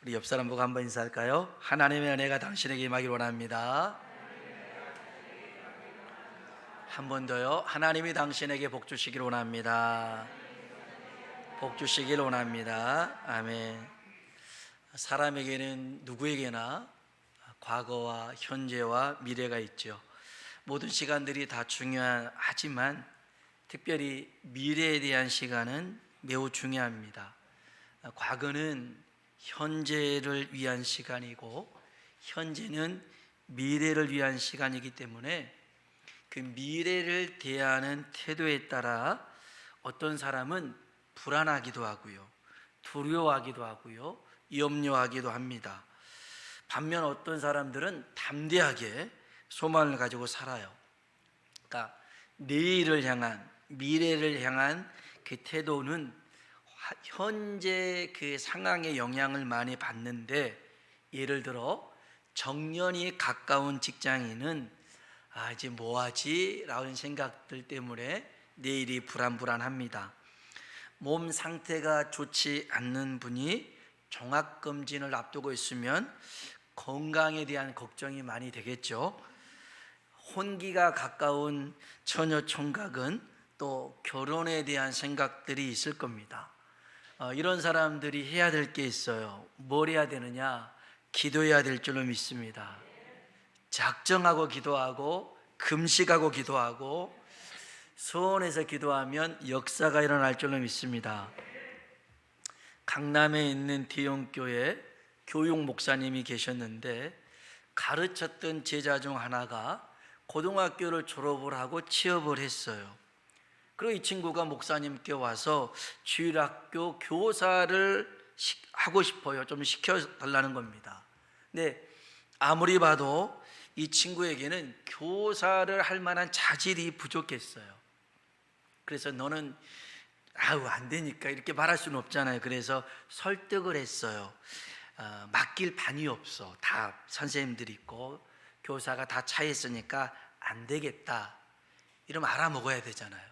우리 옆 사람 보고 한번 인사할까요? 하나님의 은혜가 당신에게 임하기를 원합니다. 한 번 더요. 하나님이 당신에게 복 주시기를 원합니다. 복 주시기를 원합니다. 아멘. 사람에게는 누구에게나 과거와 현재와 미래가 있죠. 모든 시간들이 다 중요하지만 특별히 미래에 대한 시간은 매우 중요합니다. 과거는 현재를 위한 시간이고 현재는 미래를 위한 시간이기 때문에 그 미래를 대하는 태도에 따라 어떤 사람은 불안하기도 하고요, 두려워하기도 하고요, 염려하기도 합니다. 반면 어떤 사람들은 담대하게 소망을 가지고 살아요. 그러니까 내일을 향한, 미래를 향한 그 태도는 현재 그 상황에 영향을 많이 받는데, 예를 들어 정년이 가까운 직장인은 이제 뭐하지? 라는 생각들 때문에 내일이 불안합니다. 몸 상태가 좋지 않는 분이 종합검진을 앞두고 있으면 건강에 대한 걱정이 많이 되겠죠. 혼기가 가까운 처녀 총각은 또 결혼에 대한 생각들이 있을 겁니다. 이런 사람들이 해야 될 게 있어요. 뭘 해야 되느냐? 기도해야 될 줄로 믿습니다. 작정하고 기도하고 금식하고 기도하고 소원해서 기도하면 역사가 일어날 줄로 믿습니다. 강남에 있는 대형교회 교육 목사님이 계셨는데 가르쳤던 제자 중 하나가 고등학교를 졸업을 하고 취업을 했어요. 그리고 이 친구가 목사님께 와서 주일학교 교사를 하고 싶어요. 좀 시켜달라는 겁니다. 근데 아무리 봐도 이 친구에게는 교사를 할 만한 자질이 부족했어요. 그래서 너는 안 되니까 이렇게 말할 수는 없잖아요. 그래서 설득을 했어요. 맡길 반이 없어. 다 선생님들이 있고 교사가 다 차 있으니까 안 되겠다. 이러면 알아먹어야 되잖아요.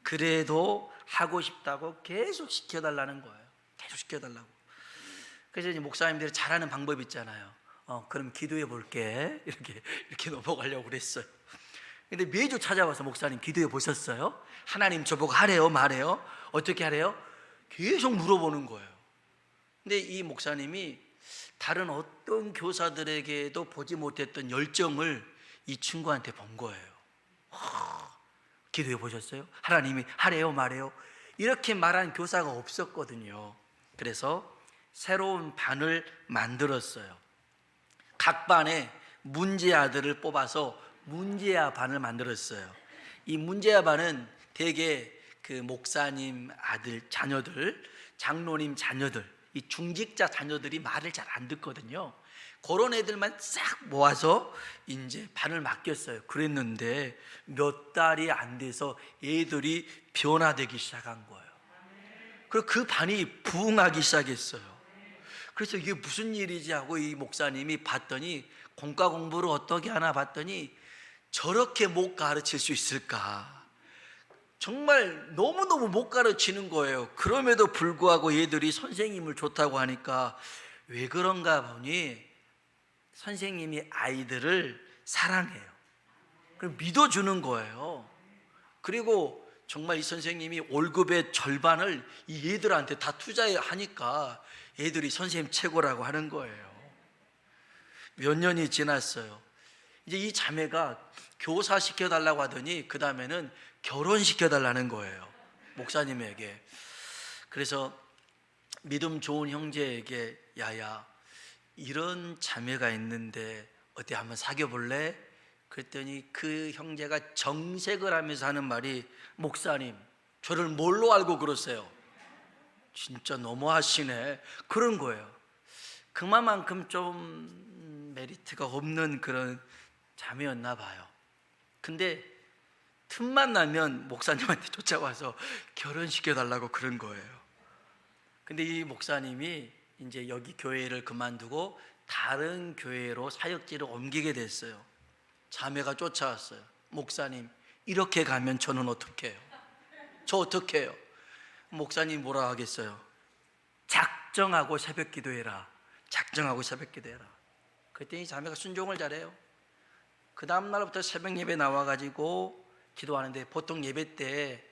그래도 하고 싶다고 계속 시켜달라는 거예요. 계속 시켜달라고. 그래서 이제 목사님들이 잘하는 방법이 있잖아요. 그럼 기도해 볼게. 이렇게 넘어가려고 그랬어요. 근데 매주 찾아와서 목사님 기도해 보셨어요? 하나님 저보고 하래요? 말해요? 어떻게 하래요? 계속 물어보는 거예요. 근데 이 목사님이 다른 어떤 교사들에게도 보지 못했던 열정을 이 친구한테 본 거예요. 기도해 보셨어요? 하나님이 하래요? 말해요? 이렇게 말한 교사가 없었거든요. 그래서 새로운 반을 만들었어요. 각 반에 문제아들을 뽑아서 문제아 반을 만들었어요. 이 문제아 반은 대개 그 목사님 아들 자녀들, 장로님 자녀들, 이 중직자 자녀들이 말을 잘 안 듣거든요. 그런 애들만 싹 모아서 이제 반을 맡겼어요. 그랬는데 몇 달이 안 돼서 애들이 변화되기 시작한 거예요. 그리고 그 반이 부흥하기 시작했어요. 그래서 이게 무슨 일이지 하고 이 목사님이 봤더니, 공과 공부를 어떻게 하나 봤더니 저렇게 못 가르칠 수 있을까? 정말 너무너무 못 가르치는 거예요. 그럼에도 불구하고 얘들이 선생님을 좋다고 하니까 왜 그런가 보니 선생님이 아이들을 사랑해요. 그럼 믿어주는 거예요. 그리고 정말 이 선생님이 월급의 절반을 이 애들한테 다 투자하니까 애들이 선생님 최고라고 하는 거예요. 몇 년이 지났어요. 이제 이 자매가 교사 시켜달라고 하더니 그 다음에는 결혼시켜달라는 거예요, 목사님에게. 그래서 믿음 좋은 형제에게 야야 이런 자매가 있는데 어때 한번 사귀어 볼래? 그랬더니 그 형제가 정색을 하면서 하는 말이, 목사님 저를 뭘로 알고 그러세요? 진짜 너무하시네. 그런 거예요. 그만큼 좀 메리트가 없는 그런 자매였나 봐요. 근데 틈만 나면 목사님한테 쫓아와서 결혼시켜달라고 그런 거예요. 근데 이 목사님이 이제 여기 교회를 그만두고 다른 교회로 사역지를 옮기게 됐어요. 자매가 쫓아왔어요. 목사님 이렇게 가면 저는 어떻게 해요? 저 어떻게 해요? 목사님 뭐라 하겠어요? 작정하고 새벽 기도해라. 작정하고 새벽 기도해라. 그랬더니 자매가 순종을 잘해요. 그 다음 날부터 새벽 예배 나와가지고 기도하는데, 보통 예배 때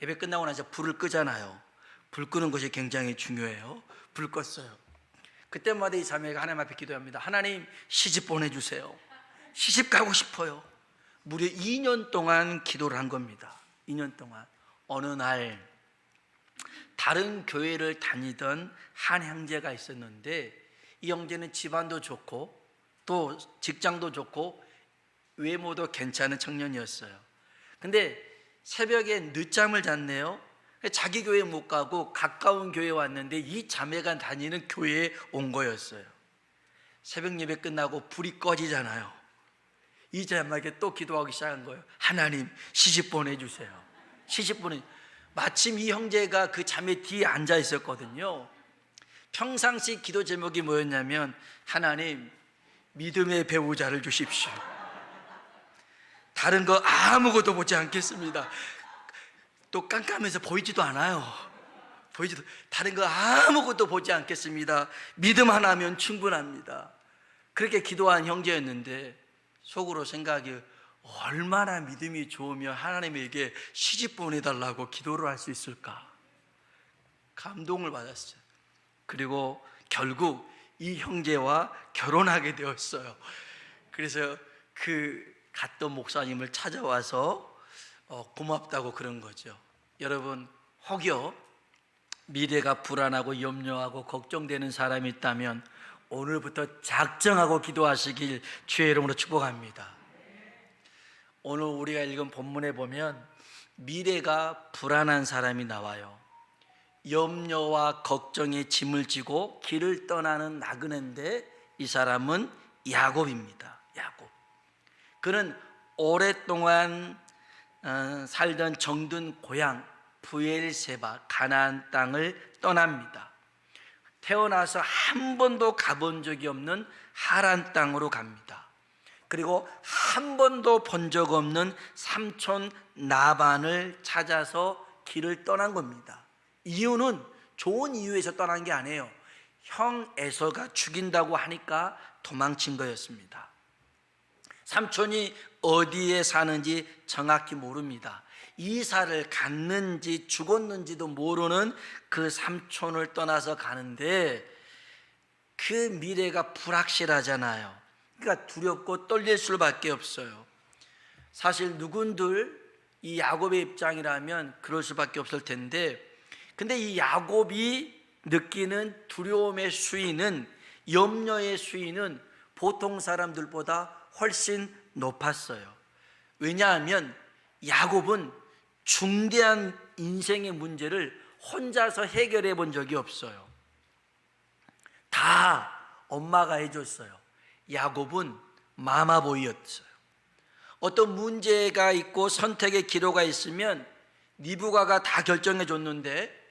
예배 끝나고 나서 불을 끄잖아요. 불 끄는 것이 굉장히 중요해요. 불 껐어요. 그때마다 이 자매가 하나님 앞에 기도합니다. 하나님, 시집 보내주세요. 시집 가고 싶어요. 무려 2년 동안 기도를 한 겁니다. 2년 동안. 어느 날 다른 교회를 다니던 한 형제가 있었는데, 이 형제는 집안도 좋고 또 직장도 좋고 외모도 괜찮은 청년이었어요. 근데 새벽에 늦잠을 잤네요. 자기 교회 못 가고 가까운 교회에 왔는데 이 자매가 다니는 교회에 온 거였어요. 새벽 예배 끝나고 불이 꺼지잖아요. 이 자매에게 또 기도하기 시작한 거예요. 하나님, 시집 보내주세요. 시집 보내. 마침 이 형제가 그 자매 뒤에 앉아 있었거든요. 평상시 기도 제목이 뭐였냐면, 하나님, 믿음의 배우자를 주십시오. 다른 거 아무것도 보지 않겠습니다. 또 깜깜해서 보이지도 않아요. 다른 거 아무것도 보지 않겠습니다. 믿음 하나면 충분합니다. 그렇게 기도한 형제였는데, 속으로 생각이, 얼마나 믿음이 좋으면 하나님에게 시집 보내달라고 기도를 할 수 있을까? 감동을 받았어요. 그리고 결국 이 형제와 결혼하게 되었어요. 그래서 그 갔던 목사님을 찾아와서 고맙다고 그런 거죠. 여러분, 혹여 미래가 불안하고 염려하고 걱정되는 사람이 있다면 오늘부터 작정하고 기도하시길 주의 이름으로 축복합니다. 오늘 우리가 읽은 본문에 보면 미래가 불안한 사람이 나와요. 염려와 걱정에 짐을 지고 길을 떠나는 나그네인데, 이 사람은 야곱입니다. 야곱. 그는 오랫동안 살던 정든 고향 브엘세바 가나안 땅을 떠납니다. 태어나서 한 번도 가본 적이 없는 하란 땅으로 갑니다. 그리고 한 번도 본 적 없는 삼촌 나반을 찾아서 길을 떠난 겁니다. 이유는 좋은 이유에서 떠난 게 아니에요. 형 에서가 죽인다고 하니까 도망친 거였습니다. 삼촌이 어디에 사는지 정확히 모릅니다. 이사를 갔는지 죽었는지도 모르는 그 삼촌을 떠나서 가는데, 그 미래가 불확실하잖아요. 그러니까 두렵고 떨릴 수밖에 없어요. 사실 누군들 이 야곱의 입장이라면 그럴 수밖에 없을 텐데, 근데 이 야곱이 느끼는 두려움의 수위는, 염려의 수위는 보통 사람들보다 훨씬 높았어요. 왜냐하면 야곱은 중대한 인생의 문제를 혼자서 해결해 본 적이 없어요. 다 엄마가 해줬어요. 야곱은 마마보이였어요. 어떤 문제가 있고 선택의 기로가 있으면 리브가가 다 결정해 줬는데,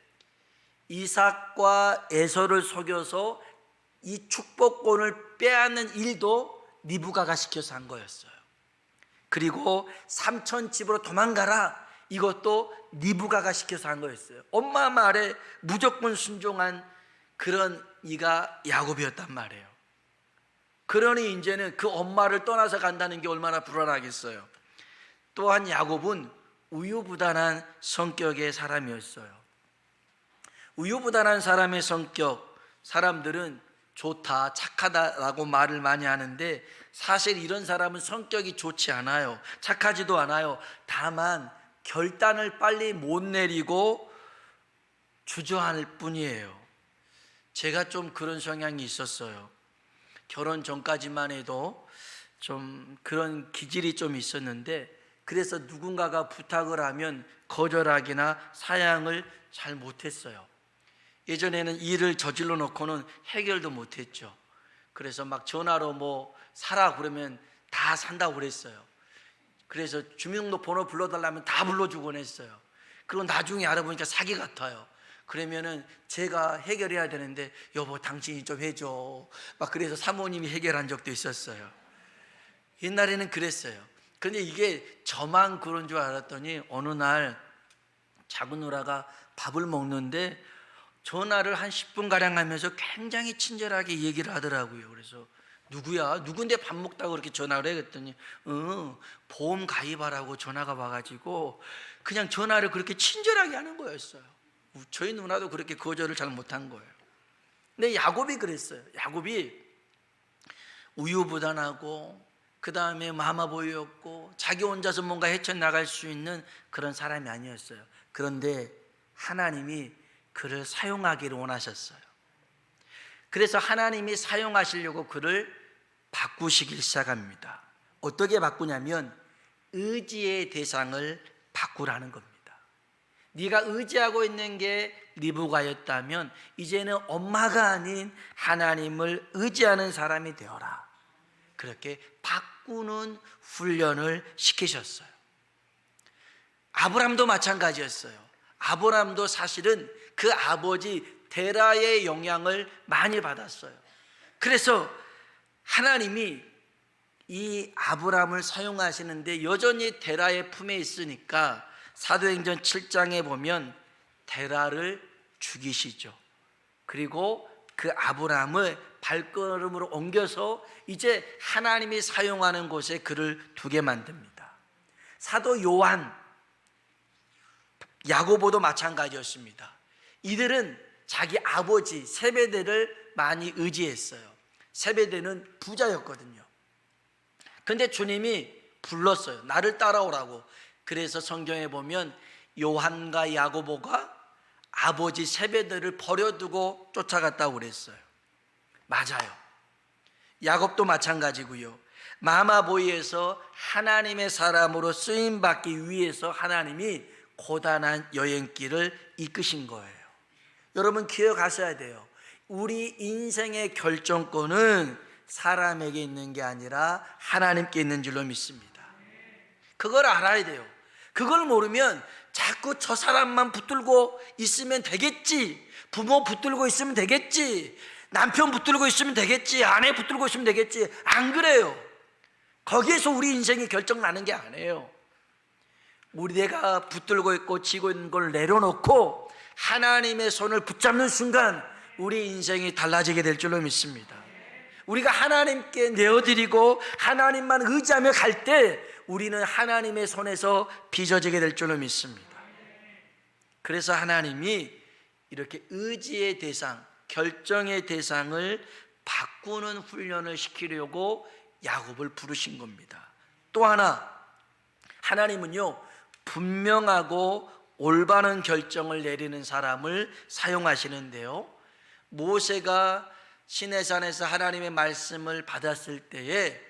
이삭과 에서를 속여서 이 축복권을 빼앗는 일도 리브가가 시켜서 한 거였어요. 그리고 삼촌 집으로 도망가라, 이것도 리브가가 시켜서 한 거였어요. 엄마 말에 무조건 순종한 그런 이가 야곱이었단 말이에요. 그러니 이제는 그 엄마를 떠나서 간다는 게 얼마나 불안하겠어요. 또한 야곱은 우유부단한 성격의 사람이었어요. 우유부단한 사람의 성격, 사람들은 좋다, 착하다라고 말을 많이 하는데, 사실 이런 사람은 성격이 좋지 않아요. 착하지도 않아요. 다만 결단을 빨리 못 내리고 주저할 뿐이에요. 제가 좀 그런 성향이 있었어요. 결혼 전까지만 해도 좀 그런 기질이 좀 있었는데, 그래서 누군가가 부탁을 하면 거절하기나 사양을 잘 못했어요. 예전에는 일을 저질러 놓고는 해결도 못했죠. 그래서 막 전화로 뭐 사라 그러면 다 산다고 그랬어요. 그래서 주민등록번호 불러달라면 다 불러주곤 했어요. 그리고 나중에 알아보니까 사기 같아요. 그러면은 제가 해결해야 되는데, 여보 당신이 좀 해줘, 막 그래서 사모님이 해결한 적도 있었어요. 옛날에는 그랬어요. 그런데 이게 저만 그런 줄 알았더니, 어느 날 작은 누나가 밥을 먹는데 전화를 한 10분가량 하면서 굉장히 친절하게 얘기를 하더라고요. 그래서 누구야? 누군데 밥 먹다고 그렇게 전화를 해? 그랬더니 보험 가입하라고 전화가 와가지고 그냥 전화를 그렇게 친절하게 하는 거였어요. 저희 누나도 그렇게 거절을 잘 못한 거예요. 근데 야곱이 그랬어요. 야곱이 우유부단하고 그 다음에 마마보이였고 자기 혼자서 뭔가 헤쳐나갈 수 있는 그런 사람이 아니었어요. 그런데 하나님이 그를 사용하기를 원하셨어요. 그래서 하나님이 사용하시려고 그를 바꾸시기 시작합니다. 어떻게 바꾸냐면 의지의 대상을 바꾸라는 겁니다. 네가 의지하고 있는 게 리브가였다면 이제는 엄마가 아닌 하나님을 의지하는 사람이 되어라. 그렇게 바꾸는 훈련을 시키셨어요. 아브람도 마찬가지였어요. 아브람도 사실은 그 아버지 데라의 영향을 많이 받았어요. 그래서 하나님이 이 아브람을 사용하시는데 여전히 데라의 품에 있으니까 사도행전 7장에 보면 데라를 죽이시죠. 그리고 그 아브람을 발걸음으로 옮겨서 이제 하나님이 사용하는 곳에 그를 두게 만듭니다. 사도 요한, 야고보도 마찬가지였습니다. 이들은 자기 아버지 세베대를 많이 의지했어요. 세베대는 부자였거든요. 근데 주님이 불렀어요. 나를 따라오라고. 그래서 성경에 보면 요한과 야고보가 아버지 세베대를 버려두고 쫓아갔다고 그랬어요. 맞아요. 야곱도 마찬가지고요. 마마보이에서 하나님의 사람으로 쓰임받기 위해서 하나님이 고단한 여행길을 이끄신 거예요. 여러분 기억하셔야 돼요. 우리 인생의 결정권은 사람에게 있는 게 아니라 하나님께 있는 줄로 믿습니다. 그걸 알아야 돼요. 그걸 모르면 자꾸 저 사람만 붙들고 있으면 되겠지, 부모 붙들고 있으면 되겠지, 남편 붙들고 있으면 되겠지, 아내 붙들고 있으면 되겠지. 안 그래요. 거기에서 우리 인생이 결정 나는 게 아니에요. 우리 내가 붙들고 있고 쥐고 있는 걸 내려놓고 하나님의 손을 붙잡는 순간 우리 인생이 달라지게 될 줄로 믿습니다. 우리가 하나님께 내어드리고 하나님만 의지하며 갈 때 우리는 하나님의 손에서 빚어지게 될 줄로 믿습니다. 그래서 하나님이 이렇게 의지의 대상, 결정의 대상을 바꾸는 훈련을 시키려고 야곱을 부르신 겁니다. 또 하나, 하나님은요 분명하고 올바른 결정을 내리는 사람을 사용하시는데요, 모세가 시내산에서 하나님의 말씀을 받았을 때에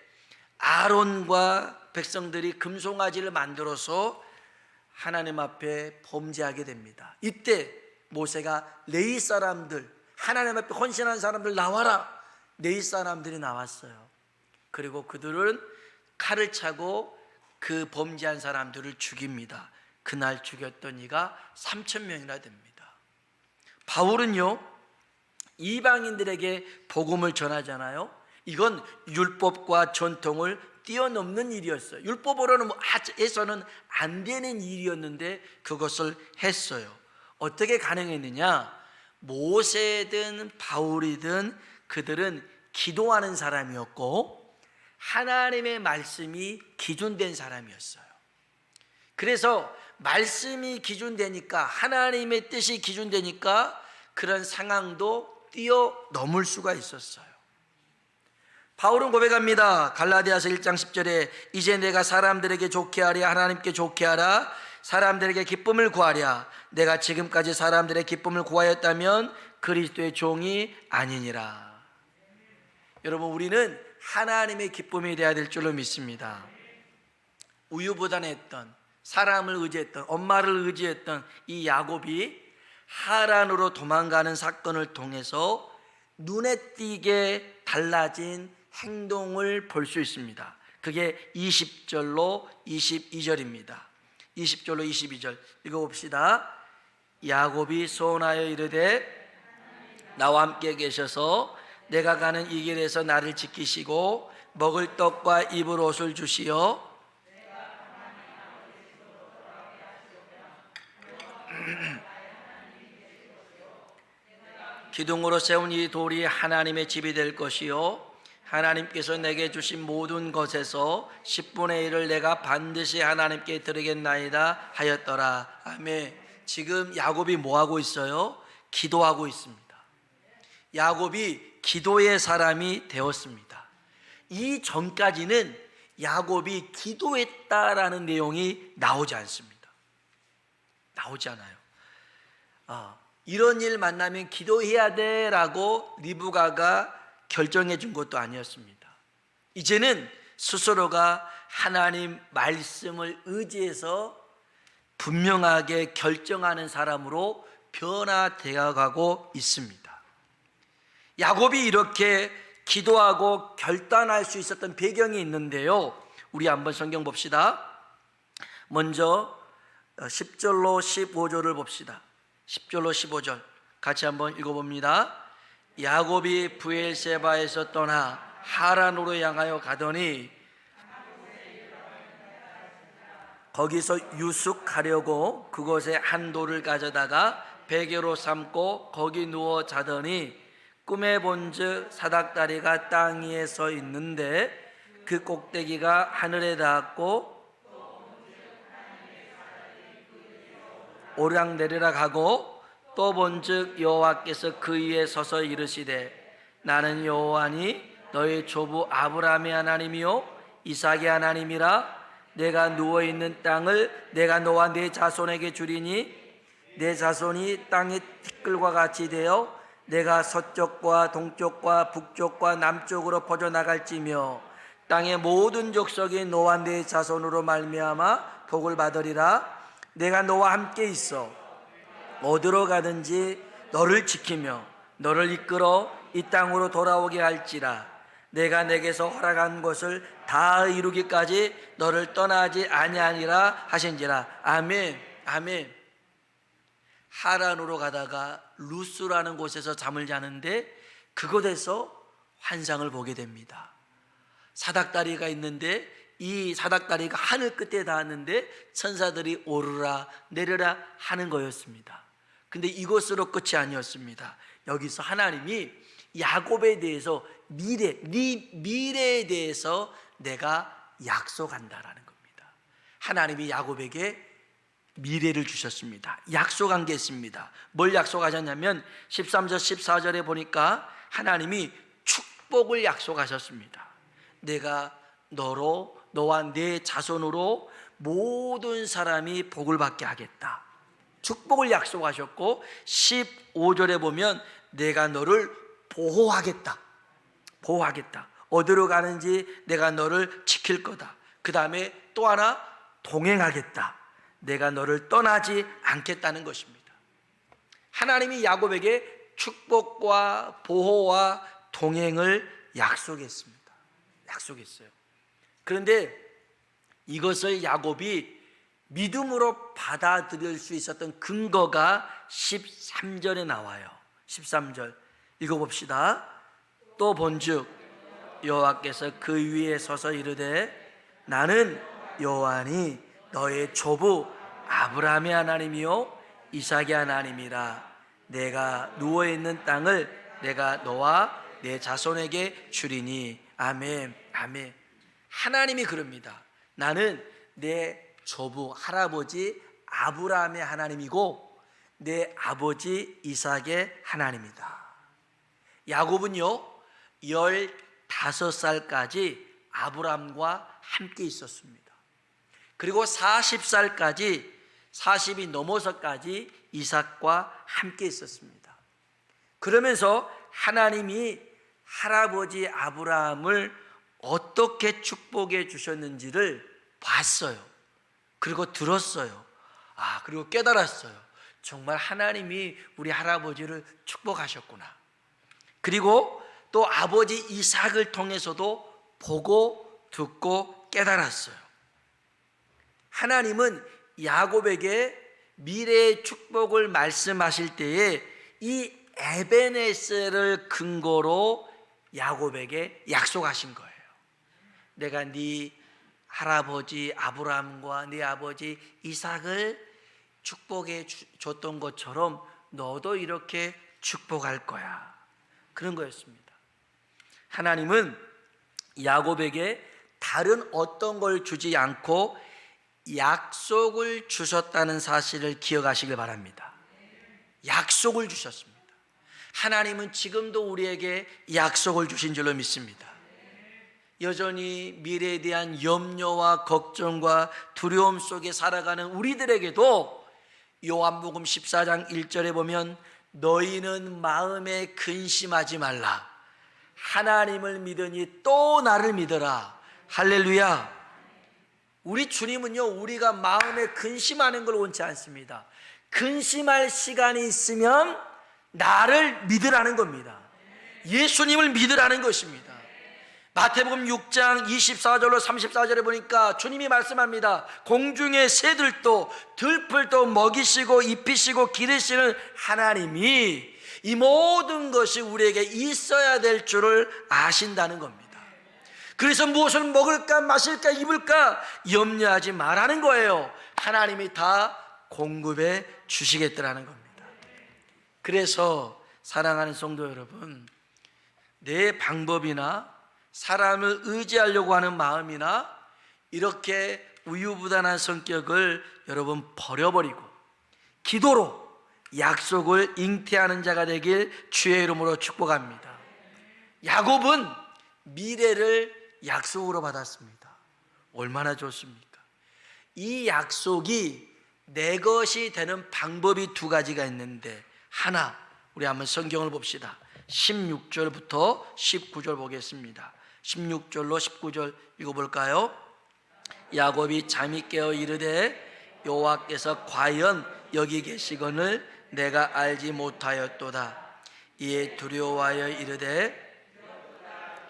아론과 백성들이 금송아지를 만들어서 하나님 앞에 범죄하게 됩니다. 이때 모세가 레위 사람들, 하나님 앞에 헌신한 사람들 나와라. 레위 사람들이 나왔어요. 그리고 그들은 칼을 차고 그 범죄한 사람들을 죽입니다. 그날 죽였던 이가 3,000명이나 됩니다. 바울은요 이방인들에게 복음을 전하잖아요. 이건 율법과 전통을 뛰어넘는 일이었어요. 율법으로는 해서는 안 되는 일이었는데 그것을 했어요. 어떻게 가능했느냐? 모세든 바울이든 그들은 기도하는 사람이었고 하나님의 말씀이 기준된 사람이었어요. 그래서 말씀이 기준되니까, 하나님의 뜻이 기준되니까 그런 상황도 뛰어넘을 수가 있었어요. 바울은 고백합니다. 갈라디아서 1장 10절에 이제 내가 사람들에게 좋게 하랴 하나님께 좋게 하라, 사람들에게 기쁨을 구하랴. 내가 지금까지 사람들의 기쁨을 구하였다면 그리스도의 종이 아니니라. 여러분, 우리는 하나님의 기쁨이 되어야 될 줄로 믿습니다. 우유부단했던, 사람을 의지했던, 엄마를 의지했던 이 야곱이 하란으로 도망가는 사건을 통해서 눈에 띄게 달라진 행동을 볼 수 있습니다. 그게 20절로 22절입니다. 20절로 22절 읽어봅시다. 야곱이 소원하여 이르되 나와 함께 계셔서 내가 가는 이 길에서 나를 지키시고 먹을 떡과 입을 옷을 주시어 기둥으로 세운 이 돌이 하나님의 집이 될 것이요 하나님께서 내게 주신 모든 것에서 10분의 1을 내가 반드시 하나님께 드리겠나이다 하였더라. 아멘. 지금 야곱이 뭐 하고 있어요? 기도하고 있습니다. 야곱이 기도의 사람이 되었습니다. 이 전까지는 야곱이 기도했다라는 내용이 나오지 않습니다. 나오지 않아요. 이런 일 만나면 기도해야 돼라고 리브가가 결정해 준 것도 아니었습니다. 이제는 스스로가 하나님 말씀을 의지해서 분명하게 결정하는 사람으로 변화되어 가고 있습니다. 야곱이 이렇게 기도하고 결단할 수 있었던 배경이 있는데요, 우리 한번 성경 봅시다. 먼저 10절로 15절을 봅시다. 10절로 15절 같이 한번 읽어봅니다. 야곱이 브엘세바에서 떠나 하란으로 향하여 가더니 거기서 유숙하려고 그곳에 한 돌을 가져다가 베개로 삼고 거기 누워 자더니 꿈에 본즉 사닥다리가 땅 위에 서 있는데 그 꼭대기가 하늘에 닿았고 오락내리락 하고 또 본즉 여호와께서 그 위에 서서 이르시되 나는 여호와니 너의 조부 아브라함의 하나님이요 이삭의 하나님이라. 내가 누워있는 땅을 내가 너와 네 자손에게 주리니 내 자손이 땅의 티끌과 같이 되어 내가 서쪽과 동쪽과 북쪽과 남쪽으로 퍼져나갈지며 땅의 모든 족속이 너와 네 자손으로 말미암아 복을 받으리라. 내가 너와 함께 있어 어디로 가든지 너를 지키며 너를 이끌어 이 땅으로 돌아오게 할지라. 내가 내게서 허락한 것을 다 이루기까지 너를 떠나지 아니하니라 하신지라. 아멘. 아멘. 하란으로 가다가 루스라는 곳에서 잠을 자는데 그곳에서 환상을 보게 됩니다. 사닥다리가 있는데 이 사닥다리가 하늘 끝에 닿았는데 천사들이 오르라 내려라 하는 거였습니다. 근데 이것으로 끝이 아니었습니다. 여기서 하나님이 야곱에 대해서 네 미래에 대해서 내가 약속한다라는 겁니다. 하나님이 야곱에게 미래를 주셨습니다. 약속한 게 있습니다. 뭘 약속하셨냐면 13절 14절에 보니까 하나님이 축복을 약속하셨습니다. 내가 너와 네 자손으로 모든 사람이 복을 받게 하겠다. 축복을 약속하셨고 15절에 보면 내가 너를 보호하겠다. 어디로 가는지 내가 너를 지킬 거다. 그 다음에 또 하나 동행하겠다. 내가 너를 떠나지 않겠다는 것입니다. 하나님이 야곱에게 축복과 보호와 동행을 약속했습니다. 약속했어요. 그런데 이것을 야곱이 믿음으로 받아들일 수 있었던 근거가 13절에 나와요. 13절 읽어봅시다. 또 본즉 여호와께서 그 위에 서서 이르되 나는 여호와니 너의 조부 아브라함의 하나님이요 이삭의 하나님이라. 내가 누워있는 땅을 내가 너와 내 자손에게 주리니. 아멘. 아멘. 하나님이 그럽니다. 나는 내 조부 할아버지 아브라함의 하나님이고 내 아버지 이삭의 하나님이다. 야곱은요 15살까지 아브라함과 함께 있었습니다. 그리고 40살까지 40이 넘어서까지 이삭과 함께 있었습니다. 그러면서 하나님이 할아버지 아브라함을 어떻게 축복해 주셨는지를 봤어요. 그리고 들었어요. 그리고 깨달았어요. 정말 하나님이 우리 할아버지를 축복하셨구나. 그리고 또 아버지 이삭을 통해서도 보고 듣고 깨달았어요. 하나님은 야곱에게 미래의 축복을 말씀하실 때에 이 에베네셀을 근거로 야곱에게 약속하신 거예요. 내가 네 할아버지 아브라함과 네 아버지 이삭을 축복해 줬던 것처럼 너도 이렇게 축복할 거야. 그런 거였습니다. 하나님은 야곱에게 다른 어떤 걸 주지 않고 약속을 주셨다는 사실을 기억하시길 바랍니다. 약속을 주셨습니다. 하나님은 지금도 우리에게 약속을 주신 줄로 믿습니다. 여전히 미래에 대한 염려와 걱정과 두려움 속에 살아가는 우리들에게도 요한복음 14장 1절에 보면 너희는 마음에 근심하지 말라. 하나님을 믿으니 또 나를 믿어라. 할렐루야. 우리 주님은요, 우리가 마음에 근심하는 걸 원치 않습니다. 근심할 시간이 있으면 나를 믿으라는 겁니다. 예수님을 믿으라는 것입니다. 마태복음 6장 24절로 34절에 보니까 주님이 말씀합니다. 공중의 새들도 들풀도 먹이시고 입히시고 기르시는 하나님이 이 모든 것이 우리에게 있어야 될 줄을 아신다는 겁니다. 그래서 무엇을 먹을까 마실까 입을까 염려하지 말라는 거예요. 하나님이 다 공급해 주시겠다라는 겁니다. 그래서 사랑하는 성도 여러분, 내 방법이나 사람을 의지하려고 하는 마음이나 이렇게 우유부단한 성격을 여러분 버려버리고 기도로 약속을 잉태하는 자가 되길 주의 이름으로 축복합니다. 야곱은 미래를 약속으로 받았습니다. 얼마나 좋습니까? 이 약속이 내 것이 되는 방법이 두 가지가 있는데, 하나, 우리 한번 성경을 봅시다. 16절부터 19절 보겠습니다. 16절로 19절 읽어볼까요? 야곱이 잠이 깨어 이르되 여호와께서 과연 여기 계시거늘 내가 알지 못하였도다. 이에 두려워하여 이르되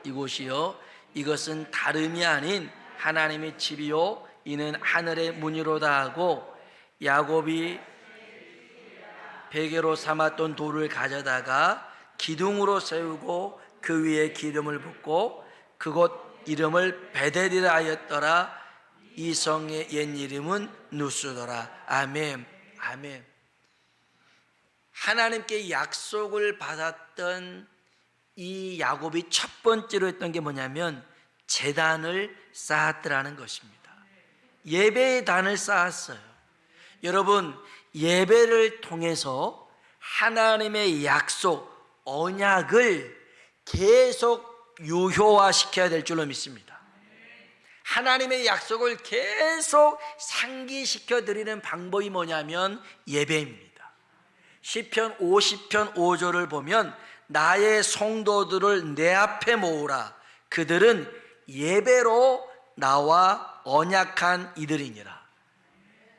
이곳이요 이것은 다름이 아닌 하나님의 집이요 이는 하늘의 문이로다 하고, 야곱이 베개로 삼았던 돌을 가져다가 기둥으로 세우고 그 위에 기름을 붓고 그곳 이름을 베델이라 하였더라. 이 성의 옛 이름은 누스더라. 아멘. 아멘. 하나님께 약속을 받았던 이 야곱이 첫 번째로 했던 게 뭐냐면 제단을 쌓았더라는 것입니다. 예배의 단을 쌓았어요. 여러분, 예배를 통해서 하나님의 약속, 언약을 계속 유효화시켜야 될 줄로 믿습니다. 하나님의 약속을 계속 상기시켜 드리는 방법이 뭐냐면 예배입니다. 시편 50편 5절을 보면 나의 성도들을 내 앞에 모으라. 그들은 예배로 나와 언약한 이들이니라.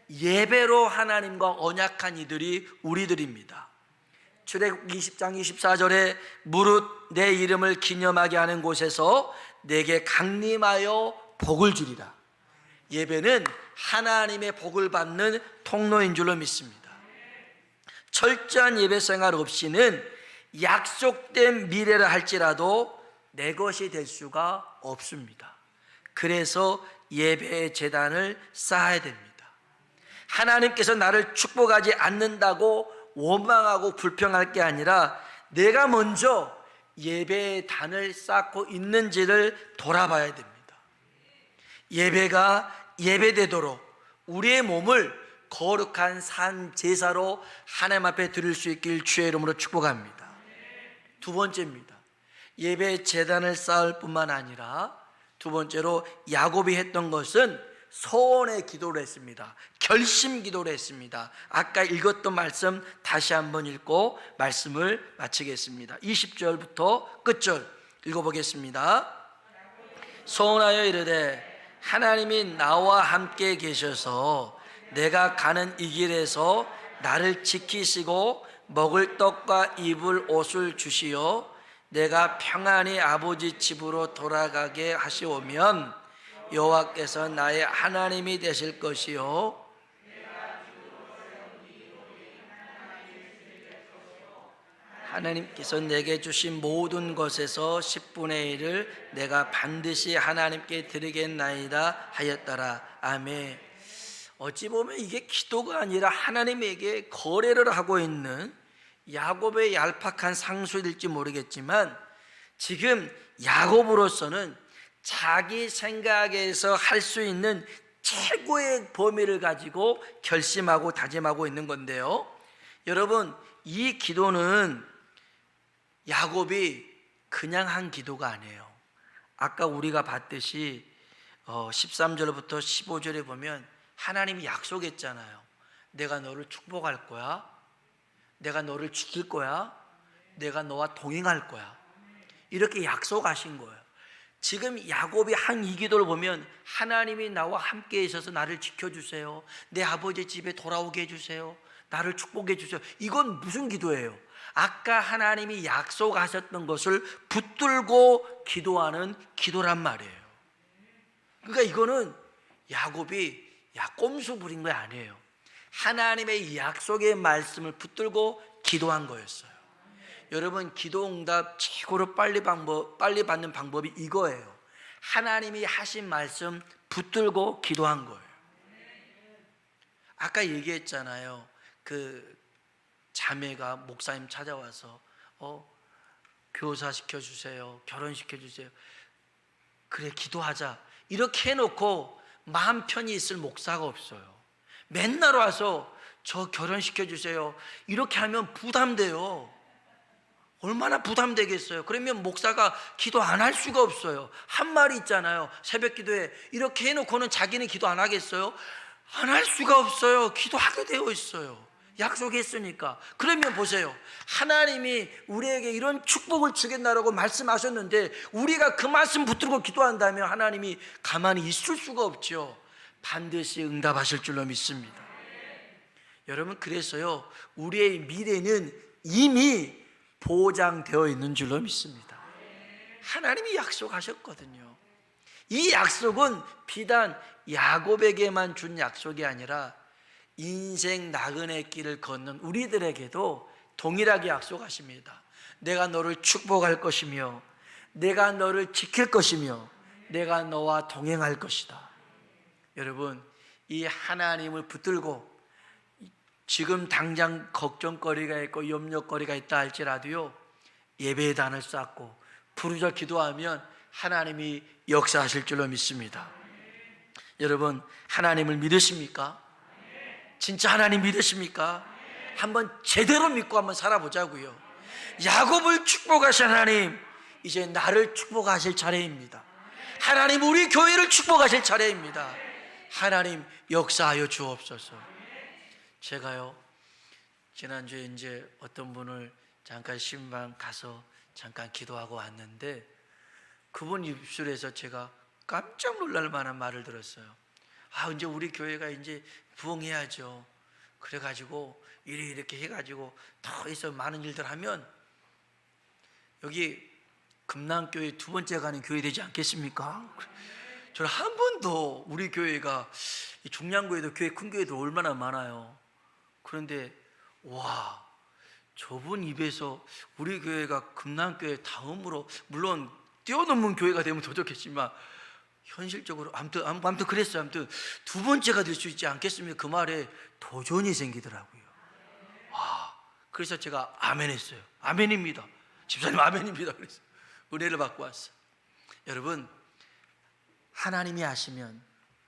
예배로 하나님과 언약한 이들이 우리들입니다. 출애굽 20장 24절에 무릇 내 이름을 기념하게 하는 곳에서 내게 강림하여 복을 주리라. 예배는 하나님의 복을 받는 통로인 줄로 믿습니다. 철저한 예배 생활 없이는 약속된 미래를 할지라도 내 것이 될 수가 없습니다. 그래서 예배의 제단을 쌓아야 됩니다. 하나님께서 나를 축복하지 않는다고 원망하고 불평할 게 아니라 내가 먼저 예배의 단을 쌓고 있는지를 돌아봐야 됩니다. 예배가 예배되도록 우리의 몸을 거룩한 산 제사로 하나님 앞에 드릴 수 있길 주의 이름으로 축복합니다. 두 번째입니다. 예배 제단을 쌓을 뿐만 아니라 두 번째로 야곱이 했던 것은 소원의 기도를 했습니다. 결심 기도를 했습니다. 아까 읽었던 말씀 다시 한번 읽고 말씀을 마치겠습니다. 20절부터 끝절 읽어보겠습니다. 소원하여 이르되 하나님이 나와 함께 계셔서 내가 가는 이 길에서 나를 지키시고 먹을 떡과 입을 옷을 주시어 내가 평안히 아버지 집으로 돌아가게 하시오면 여호와께서 나의 하나님이 되실 것이요 하나님께서 내게 주신 모든 것에서 10분의 1을 내가 반드시 하나님께 드리겠나이다 하였더라. 아멘. 어찌 보면 이게 기도가 아니라 하나님에게 거래를 하고 있는 야곱의 얄팍한 상소일지 모르겠지만 지금 야곱으로서는 자기 생각에서 할 수 있는 최고의 범위를 가지고 결심하고 다짐하고 있는 건데요. 여러분, 이 기도는 야곱이 그냥 한 기도가 아니에요. 아까 우리가 봤듯이 13절부터 15절에 보면 하나님이 약속했잖아요. 내가 너를 축복할 거야. 내가 너를 지킬 거야. 내가 너와 동행할 거야. 이렇게 약속하신 거예요. 지금 야곱이 한 이 기도를 보면 하나님이 나와 함께 있어서 나를 지켜주세요. 내 아버지 집에 돌아오게 해주세요. 나를 축복해 주세요. 이건 무슨 기도예요? 아까 하나님이 약속하셨던 것을 붙들고 기도하는 기도란 말이에요. 그러니까 이거는 야곱이 꼼수 부린 거 아니에요. 하나님의 약속의 말씀을 붙들고 기도한 거였어요. 여러분, 기도 응답 최고로 빨리 받는 방법이 이거예요. 하나님이 하신 말씀 붙들고 기도한 거예요. 아까 얘기했잖아요. 그 자매가 목사님 찾아와서 교사시켜 주세요. 결혼시켜 주세요. 그래, 기도하자. 이렇게 해놓고 마음 편히 있을 목사가 없어요. 맨날 와서 저 결혼시켜 주세요. 이렇게 하면 부담돼요. 얼마나 부담되겠어요. 그러면 목사가 기도 안 할 수가 없어요. 한 말이 있잖아요. 새벽 기도에 이렇게 해놓고는 자기는 기도 안 하겠어요? 안 할 수가 없어요. 기도하게 되어 있어요. 약속했으니까. 그러면 보세요. 하나님이 우리에게 이런 축복을 주겠다라고 말씀하셨는데 우리가 그 말씀 붙들고 기도한다면 하나님이 가만히 있을 수가 없죠. 반드시 응답하실 줄로 믿습니다. 여러분, 그래서요, 우리의 미래는 이미 보장되어 있는 줄로 믿습니다. 하나님이 약속하셨거든요. 이 약속은 비단 야곱에게만 준 약속이 아니라 인생 나그네 길을 걷는 우리들에게도 동일하게 약속하십니다. 내가 너를 축복할 것이며 내가 너를 지킬 것이며 내가 너와 동행할 것이다. 여러분, 이 하나님을 붙들고 지금 당장 걱정거리가 있고 염려거리가 있다 할지라도요, 예배의 단을 쌓고 부르짖어 기도하면 하나님이 역사하실 줄로 믿습니다. 여러분, 하나님을 믿으십니까? 진짜 하나님 믿으십니까? 한번 제대로 믿고 한번 살아보자고요. 야곱을 축복하신 하나님, 이제 나를 축복하실 차례입니다. 하나님, 우리 교회를 축복하실 차례입니다. 하나님, 역사하여 주옵소서. 제가요, 지난주에 이제 어떤 분을 잠깐 신방 가서 잠깐 기도하고 왔는데 그분 입술에서 제가 깜짝 놀랄 만한 말을 들었어요. 이제 우리 교회가 이제 부흥해야죠. 그래가지고 이렇게 해가지고 더 있어 많은 일들 하면 여기 금남교회 두 번째 가는 교회 되지 않겠습니까? 저는 한 번도 우리 교회가 중량교회도 교회 큰 교회도 얼마나 많아요. 그런데 와, 저분 입에서 우리 교회가 금남교회 다음으로, 물론 뛰어넘는 교회가 되면 더 좋겠지만 현실적으로 아무튼 그랬어요. 아무튼 두 번째가 될 수 있지 않겠습니까? 그 말에 도전이 생기더라고요. 그래서 제가 아멘 했어요. 아멘입니다. 집사님 아멘입니다. 그래서 은혜를 받고 왔어요. 여러분, 하나님이 하시면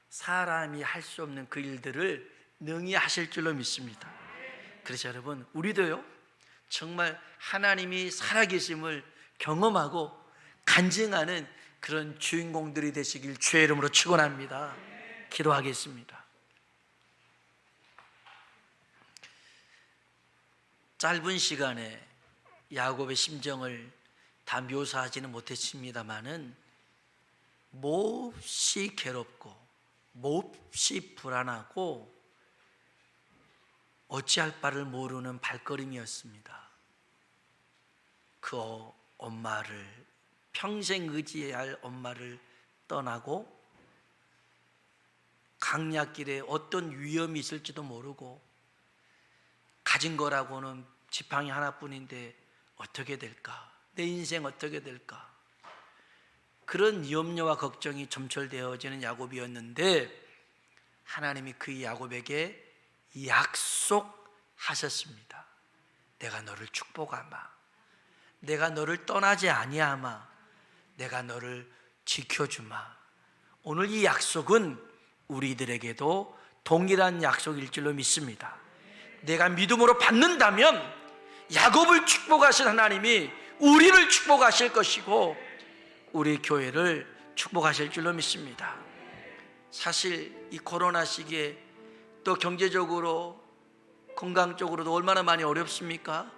사람이 할 수 없는 그 일들을 능히 하실 줄로 믿습니다. 그래서 여러분, 우리도요, 정말 하나님이 살아계심을 경험하고 간증하는 그런 주인공들이 되시길 주의 이름으로 축원합니다. 기도하겠습니다. 짧은 시간에 야곱의 심정을 다 묘사하지는 못했습니다마는 몹시 괴롭고 몹시 불안하고 어찌할 바를 모르는 발걸음이었습니다. 그 엄마를, 평생 의지해야 할 엄마를 떠나고 강약길에 어떤 위험이 있을지도 모르고 가진 거라고는 지팡이 하나뿐인데 어떻게 될까? 내 인생 어떻게 될까? 그런 염려와 걱정이 점철되어지는 야곱이었는데 하나님이 그 야곱에게 약속하셨습니다. 내가 너를 축복하마. 내가 너를 떠나지 아니하마. 내가 너를 지켜주마. 오늘 이 약속은 우리들에게도 동일한 약속일 줄로 믿습니다. 내가 믿음으로 받는다면 야곱을 축복하신 하나님이 우리를 축복하실 것이고 우리 교회를 축복하실 줄로 믿습니다. 사실 이 코로나 시기에 또 경제적으로 건강적으로도 얼마나 많이 어렵습니까?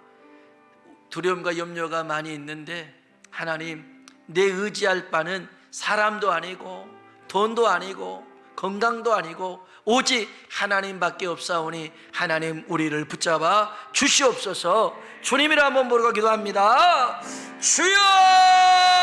두려움과 염려가 많이 있는데 하나님, 내 의지할 바는 사람도 아니고 돈도 아니고 건강도 아니고 오직 하나님밖에 없사오니 하나님 우리를 붙잡아 주시옵소서. 주님이라 한번 부르고 기도합니다. 주여!